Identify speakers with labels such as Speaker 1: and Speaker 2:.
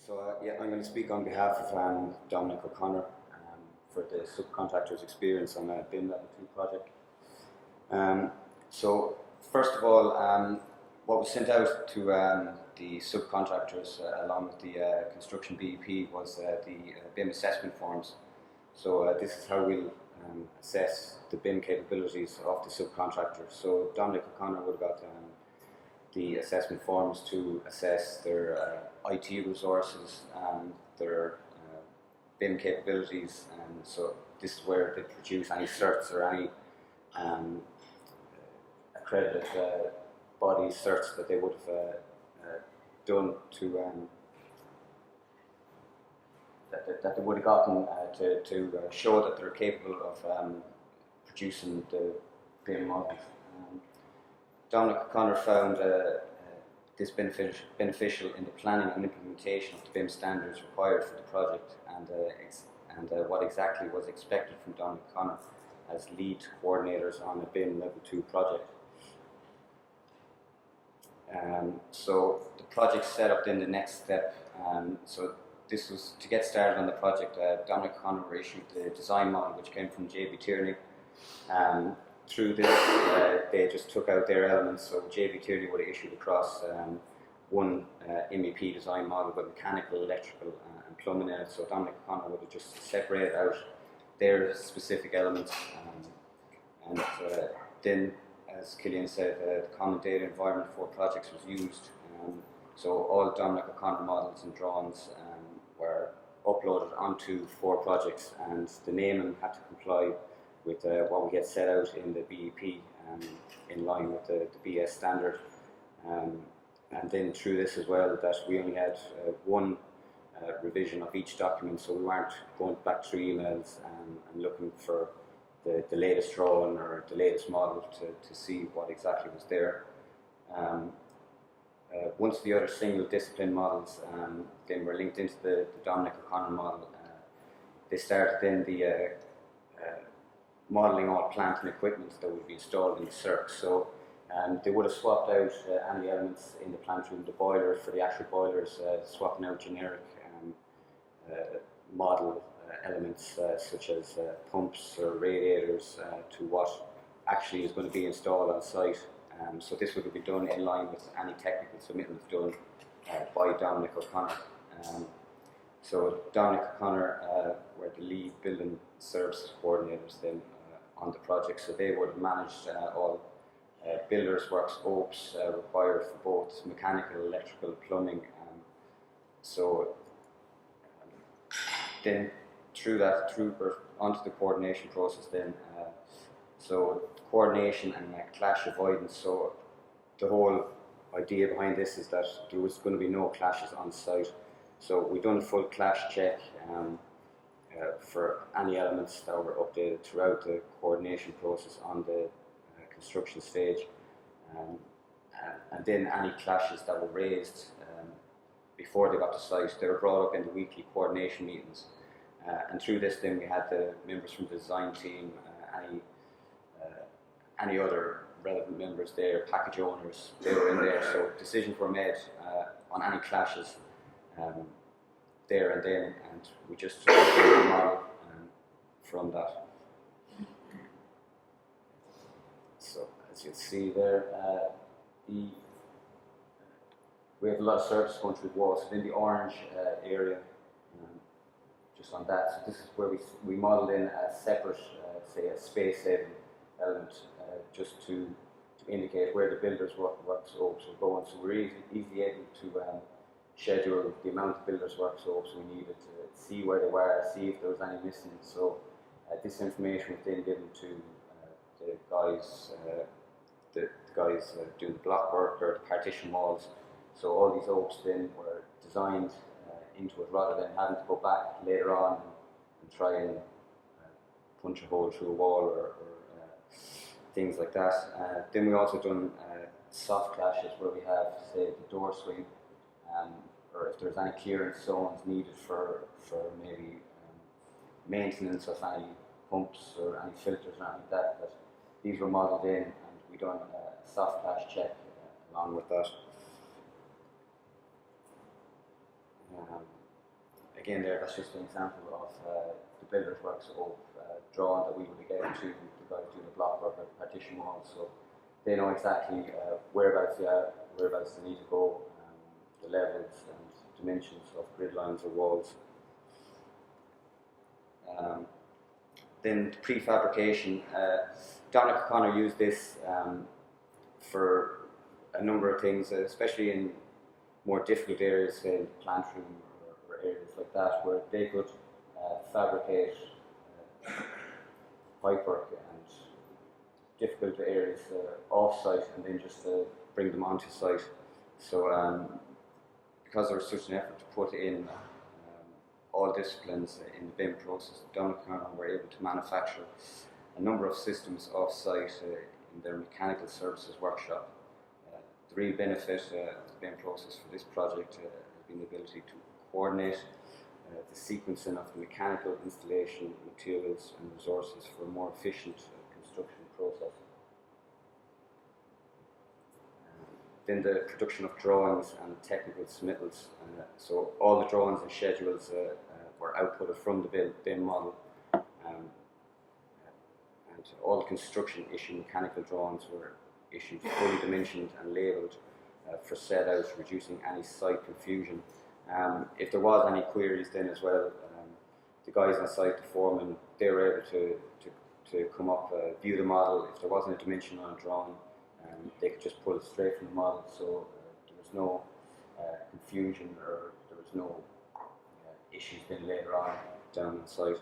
Speaker 1: Yeah, I'm going to speak on behalf of Dominic O'Connor for the subcontractor's experience on a BIM Level 2 project. So, first of all, what we sent out to the subcontractors along with the construction BEP was the BIM assessment forms. So this is how we'll assess the BIM capabilities of the subcontractor. So Dominic O'Connor would have got the assessment forms to assess their IT resources and their BIM capabilities, and so this is where they produce any certs or any accredited body certs that they would have done to that they would have gotten to show that they're capable of producing the BIM models. Dominic O'Connor found this beneficial in the planning and implementation of the BIM standards required for the project, and what exactly was expected from Dominic O'Connor as lead coordinators on a BIM Level 2 project. So the project set up in the next step. So this was to get started on the project. Dominic O'Connor issued the design model, which came from JB Tierney. Through this, they just took out their elements. So JB Tierney would have issued across one MEP design model with mechanical, electrical, and plumbing in it. So Dominic O'Connor would have just separated out their specific elements, and then, as Killian said, the common data environment for projects was used. So all Dominic O'Connor models and drawings were uploaded onto 4 projects, and the naming had to comply with what we had set out in the BEP, in line with the BS standard. And then through this as well, that we only had one revision of each document, so we weren't going back through emails and looking for the latest drawing or the latest model to see what exactly was there. Once the other single discipline models then were linked into the Dominic O'Connor model, they started then the modelling all plant and equipment that would be installed in the circ. So they would have swapped out any elements in the plant room, the boiler for the actual boilers, swapping out generic model elements such as pumps or radiators to what actually is going to be installed on site. So this would be done in line with any technical submittals done by Dominic O'Connor. So Dominic O'Connor were the lead building services coordinators then on the project, so they would have managed all builders' work scopes required for both mechanical, electrical, plumbing. Then through onto the coordination process then. So coordination and clash avoidance. So the whole idea behind this is that there was going to be no clashes on site. So we done a full clash check for any elements that were updated throughout the coordination process on the construction stage, and then any clashes that were raised before they got to site, they were brought up in the weekly coordination meetings, and through this then we had the members from the design team, any other relevant members there, package owners, they were in there, so decisions were made on any clashes there and then, and we just took the model from that. So as you can see there, we have a lot of surface going through the walls. So in the orange area, just on that, so this is where we modelled in a separate, say a space saving element, just to indicate where the builders' work scopes were going. So we're easily able to schedule the amount of builders' work scopes we needed to see where they were, see if there was any missing. So this information was then given to the guys, doing the block work or the partition walls. So all these OPs then were designed into it, rather than having to go back later on and try and punch a hole through a wall or things like that. Then we also done soft clashes where we have, say, the door swing, or if there's any clearance zones needed for maybe maintenance of any pumps or any filters or anything like that. But these were modelled in, and we done a soft clash check along with that. again, that's just an example of the builder's works of drawing that we would have given to the guys doing the block work or partition walls. So they know exactly whereabouts they are, whereabouts they need to go, the levels and dimensions of grid lines or walls. Then prefabrication. Dominic O'Connor used this for a number of things, especially in more difficult areas, say in the plant room or areas like that, where they could fabricate pipework and difficult areas off-site and then just bring them onto site. So because there was such an effort to put in all disciplines in the BIM process, Dominic O'Connor were able to manufacture a number of systems off-site in their mechanical services workshop. The real benefit of the BIM process for this project has been the ability to coordinate the sequencing of the mechanical installation, materials and resources for a more efficient construction process. Then the production of drawings and technical submittals. So all the drawings and schedules were outputted from the BIM model, and all the construction issued mechanical drawings were issued fully dimensioned and labelled for set out, reducing any site confusion. If there was any queries then as well, the guys on site, the foreman, they were able to come up, view the model. If there wasn't a dimension on a drawing, they could just pull it straight from the model, so there was no confusion or there was no issues then later on down on site.